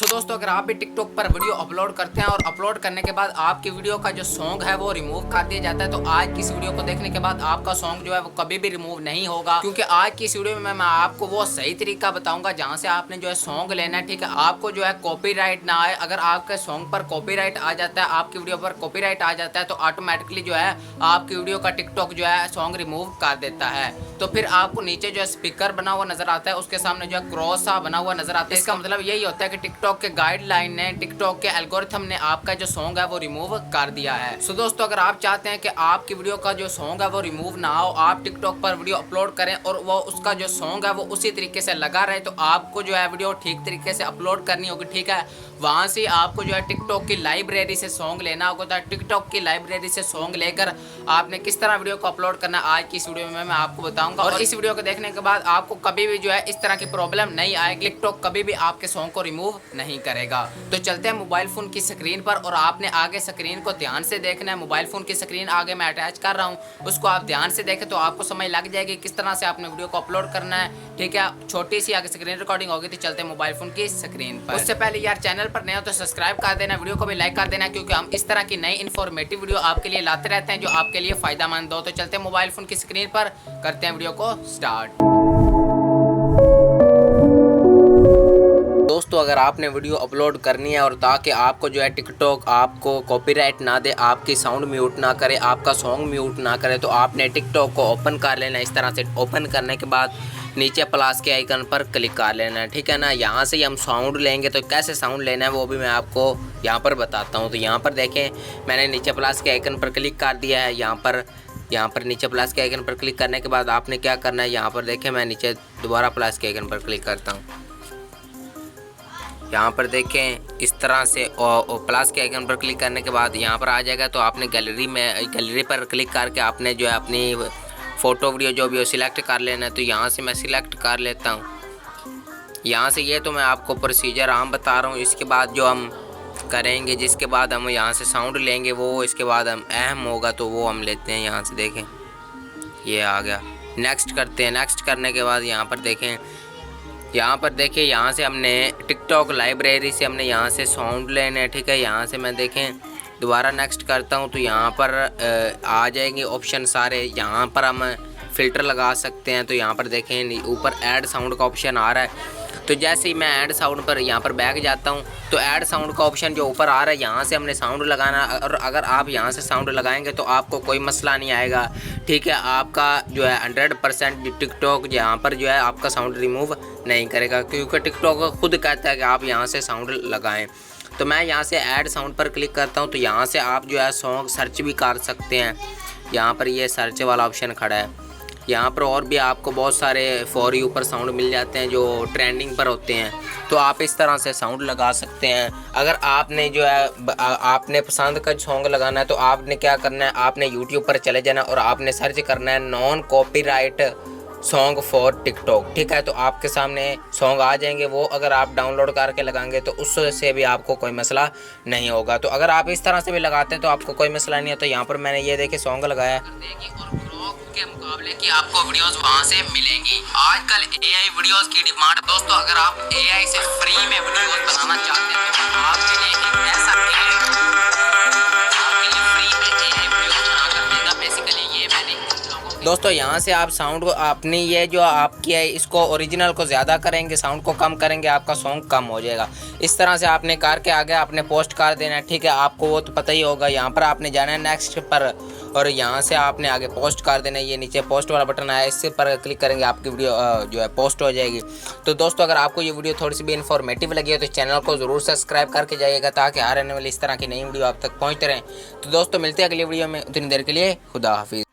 तो दोस्तों अगर आप भी टिकटॉक पर वीडियो अपलोड करते हैं और अपलोड करने के बाद आपकी वीडियो का जो सॉन्ग है वो रिमूव कर दिया जाता है, तो आज की इस वीडियो को देखने के बाद आपका सॉन्ग जो है वो कभी भी रिमूव नहीं होगा, क्योंकि आज की इस वीडियो में मैं आपको वो सही तरीका बताऊंगा जहां से आपने जो है सॉन्ग लेना है। ठीक है, आपको जो है कॉपीराइट ना आए। अगर आपके सॉन्ग पर कॉपीराइट आ जाता है, आपकी वीडियो पर कॉपीराइट आ जाता है, तो ऑटोमेटिकली जो है आपकी वीडियो का टिकटॉक जो है सॉन्ग रिमूव कर देता है। तो फिर आपको नीचे जो है स्पीकर बना हुआ नजर आता है, उसके सामने जो है क्रॉस सा बना हुआ नजर आता है। इसका मतलब यही होता है कि टिकटॉक के गाइडलाइन ने, टिकटॉक के एल्गोरिथम ने आपका जो सॉन्ग है वो रिमूव कर दिया है। सो दोस्तों अगर आप चाहते हैं कि आपकी वीडियो का जो सॉन्ग है वो रिमूव ना हो, आप टिकटॉक पर वीडियो अपलोड करें और वो उसका जो सॉन्ग है वो उसी तरीके से लगा रहे, तो आपको जो है वीडियो ठीक तरीके से अपलोड करनी होगी। ठीक है, वहां से आपको जो है टिकटॉक की लाइब्रेरी से सॉन्ग लेना होगा। तो टिकटॉक की लाइब्रेरी से सॉन्ग लेकर आपने किस तरह वीडियो को अपलोड करना है आज की इस वीडियो में मैं आपको बताऊंगा। और इस वीडियो को देखने के बाद आपको कभी भी जो है इस तरह की प्रॉब्लम नहीं आएगी, टिकटॉक कभी भी आपके सॉन्ग को रिमूव नहीं करेगा। तो चलते हैं मोबाइल फोन की स्क्रीन पर, और आपने आगे स्क्रीन को ध्यान से देखना है। मोबाइल फोन की स्क्रीन आगे मैं अटैच कर रहा हूँ, उसको आप ध्यान से देखें तो आपको समझ लग जाएगी किस तरह से आपने वीडियो को अपलोड करना है। ठीक है, छोटी सी आगे स्क्रीन रिकॉर्डिंग होगी। तो चलते हैं मोबाइल फोन की स्क्रीन पर। उससे पहले यार चैनल पर नए हो तो सब्सक्राइब कर देना, वीडियो को भी लाइक कर देना, क्योंकि हम इस तरह की नई इन्फॉर्मेटिव वीडियो आपके लिए लाते रहते हैं जो आपके लिए फायदेमंद हो। तो चलते हैं मोबाइल फोन की स्क्रीन पर, करते हैं वीडियो को स्टार्ट। दोस्तों अगर आपने वीडियो अपलोड करनी है और ताकि आपको जो है टिकटॉक आपको कॉपीराइट ना दे, आपकी साउंड म्यूट ना करे, आपका सॉन्ग म्यूट ना करे, तो आपने टिकटॉक को ओपन कर लेना। इस तरह से ओपन करने के बाद नीचे प्लस के आइकन पर क्लिक कर लेना है। ठीक है ना, यहाँ से हम साउंड लेंगे। तो कैसे साउंड लेना है वो भी मैं आपको यहाँ पर बताता हूँ। तो यहाँ पर देखें, मैंने नीचे प्लस के आइकन पर क्लिक कर दिया है। यहाँ पर नीचे प्लस के आइकन पर क्लिक करने के बाद आपने क्या करना है, यहाँ पर देखें मैं नीचे दोबारा प्लस के आइकन पर क्लिक करता हूँ। यहाँ पर देखें इस तरह से प्लस के आइकन पर क्लिक करने के बाद यहाँ पर आ जाएगा। तो आपने गैलरी पर क्लिक करके आपने जो है अपनी फ़ोटो वीडियो जो भी हो सिलेक्ट कर लेना है। तो यहाँ से मैं सिलेक्ट कर लेता हूँ। यहाँ से ये तो मैं आपको प्रोसीजर आम बता रहा हूँ। इसके बाद जो हम करेंगे, जिसके बाद हम यहाँ से साउंड लेंगे, वो इसके बाद हम अहम होगा तो वो हम लेते हैं। यहाँ से देखें ये आ गया, नेक्स्ट करते हैं। नेक्स्ट करने के बाद यहाँ पर देखें, यहाँ से हमने टिकटॉक लाइब्रेरी से हमने यहाँ से साउंड लेने हैं। ठीक है, यहाँ से मैं देखें दोबारा नेक्स्ट करता हूँ तो यहाँ पर आ जाएंगे ऑप्शन सारे। यहाँ पर हम फ़िल्टर लगा सकते हैं। तो यहाँ पर देखें ऊपर ऐड साउंड का ऑप्शन आ रहा है। तो जैसे ही मैं ऐड साउंड पर यहाँ पर बैक जाता हूँ तो ऐड साउंड का ऑप्शन जो ऊपर आ रहा है, यहाँ से हमने साउंड लगाना। और अगर आप यहाँ से साउंड लगाएंगे तो आपको कोई मसला नहीं आएगा। ठीक है, आपका जो है 100% टिकटॉक यहाँ पर जो है आपका साउंड रिमूव नहीं करेगा, क्योंकि टिकटॉक खुद कहता है कि आप यहाँ से साउंड लगाएं। तो मैं यहाँ से ऐड साउंड पर क्लिक करता हूँ। तो यहाँ से आप जो है सॉन्ग सर्च भी कर सकते हैं। यहाँ पर ये सर्च वाला ऑप्शन खड़ा है। यहाँ पर और भी आपको बहुत सारे फॉर यू पर साउंड मिल जाते हैं जो ट्रेंडिंग पर होते हैं। तो आप इस तरह से साउंड लगा सकते हैं। अगर आपने जो है आपने पसंद का सॉन्ग लगाना है तो आपने क्या करना है, आपने यूट्यूब पर चले जाना और आपने सर्च करना है non copyright song for TikTok. ठीक है, तो आपके सामने सॉन्ग आ जाएंगे। वो अगर आप डाउनलोड करके लगाएंगे तो उससे भी आपको कोई मसला नहीं होगा। तो अगर आप इस तरह से भी लगाते हैं तो आपको कोई मसला नहीं है। तो यहाँ पर मैंने ये देखे सॉन्ग लगाया के मुकाबले की आपको वीडियोस वहां से मिलेंगी। आजकल एआई वीडियोस की डिमांड। दोस्तों अगर आप एआई से फ्री में वीडियोस बनाना चाहते हैं तो आपके लिए एक ऐसा दोस्तों यहाँ से आप साउंड को अपनी ये जो आपकी है इसको ओरिजिनल को ज़्यादा करेंगे, साउंड को कम करेंगे, आपका सॉन्ग कम हो जाएगा। इस तरह से आपने करके आगे आपने पोस्ट कर देना है। ठीक है, आपको वो तो पता ही होगा। यहाँ पर आपने जाना है नेक्स्ट पर और यहाँ से आपने आगे पोस्ट कर देना है। ये नीचे पोस्ट वाला बटन आया, इससे पर क्लिक करेंगे आपकी वीडियो जो है पोस्ट हो जाएगी। तो दोस्तों अगर आपको ये वीडियो थोड़ी सी भी इन्फॉर्मेटिव लगी है तो चैनल को ज़रूर सब्सक्राइब करके जाइएगा, ताकि आने वाली इस तरह की नई वीडियो आप तक पहुँचते रहें। तो दोस्तों मिलते हैं अगली वीडियो में, उतनी देर के लिए खुदा हाफिज़।